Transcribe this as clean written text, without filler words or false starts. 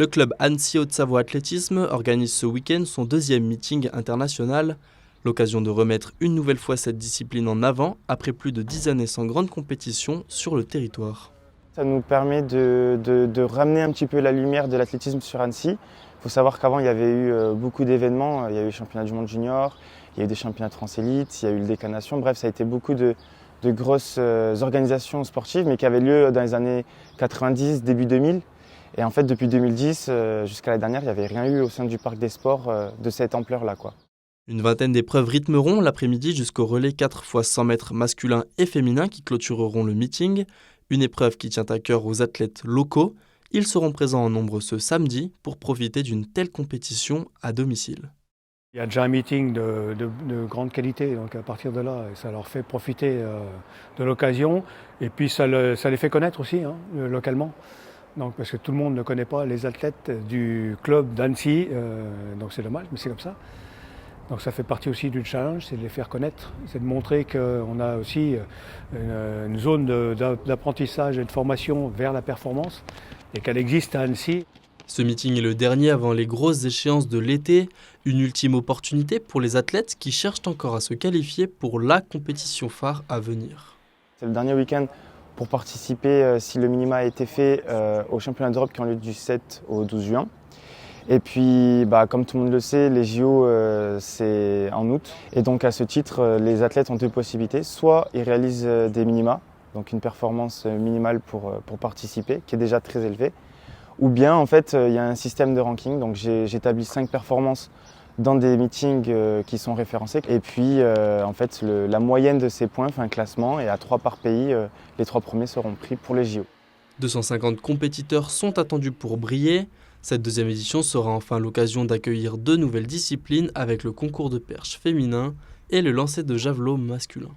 Le club Annecy Haute-Savoie Athlétisme organise ce week-end son deuxième meeting international, l'occasion de remettre une nouvelle fois cette discipline en avant après plus de 10 années sans grande compétition sur le territoire. Ça nous permet de ramener un petit peu la lumière de l'athlétisme sur Annecy. Il faut savoir qu'avant il y avait eu beaucoup d'événements, il y a eu le championnat du monde junior, il y a eu des championnats de France élite, il y a eu le Décanation, bref ça a été beaucoup de grosses organisations sportives mais qui avaient lieu dans les années 90, début 2000. Et en fait depuis 2010 jusqu'à la dernière il n'y avait rien eu au sein du parc des sports de cette ampleur-là, quoi. Une vingtaine d'épreuves rythmeront l'après-midi jusqu'au relais 4 x 100 mètres masculin et féminin qui clôtureront le meeting. Une épreuve qui tient à cœur aux athlètes locaux. Ils seront présents en nombre ce samedi pour profiter d'une telle compétition à domicile. Il y a déjà un meeting de grande qualité, donc à partir de là, ça leur fait profiter de l'occasion. Et puis ça les fait connaître aussi localement. Donc, parce que tout le monde ne connaît pas les athlètes du club d'Annecy, donc c'est dommage, mais c'est comme ça. Donc ça fait partie aussi du challenge, c'est de les faire connaître, c'est de montrer qu'on a aussi une zone d'apprentissage et de formation vers la performance et qu'elle existe à Annecy. Ce meeting est le dernier avant les grosses échéances de l'été, une ultime opportunité pour les athlètes qui cherchent encore à se qualifier pour la compétition phare à venir. C'est le dernier week-end pour participer, si le minima a été fait, aux championnats d'Europe qui ont lieu du 7 au 12 juin. Et puis, comme tout le monde le sait, les JO, c'est en août. Et donc, à ce titre, les athlètes ont deux possibilités. Soit ils réalisent des minima, donc une performance minimale pour participer, qui est déjà très élevée. Ou bien, en fait, il y a un système de ranking. Donc, j'établis 5 performances dans des meetings qui sont référencés. Et puis, en fait, la moyenne de ces points fait un classement. Et à 3 par pays, les 3 premiers seront pris pour les JO. 250 compétiteurs sont attendus pour briller. Cette deuxième édition sera enfin l'occasion d'accueillir 2 nouvelles disciplines avec le concours de perche féminin et le lancer de javelot masculin.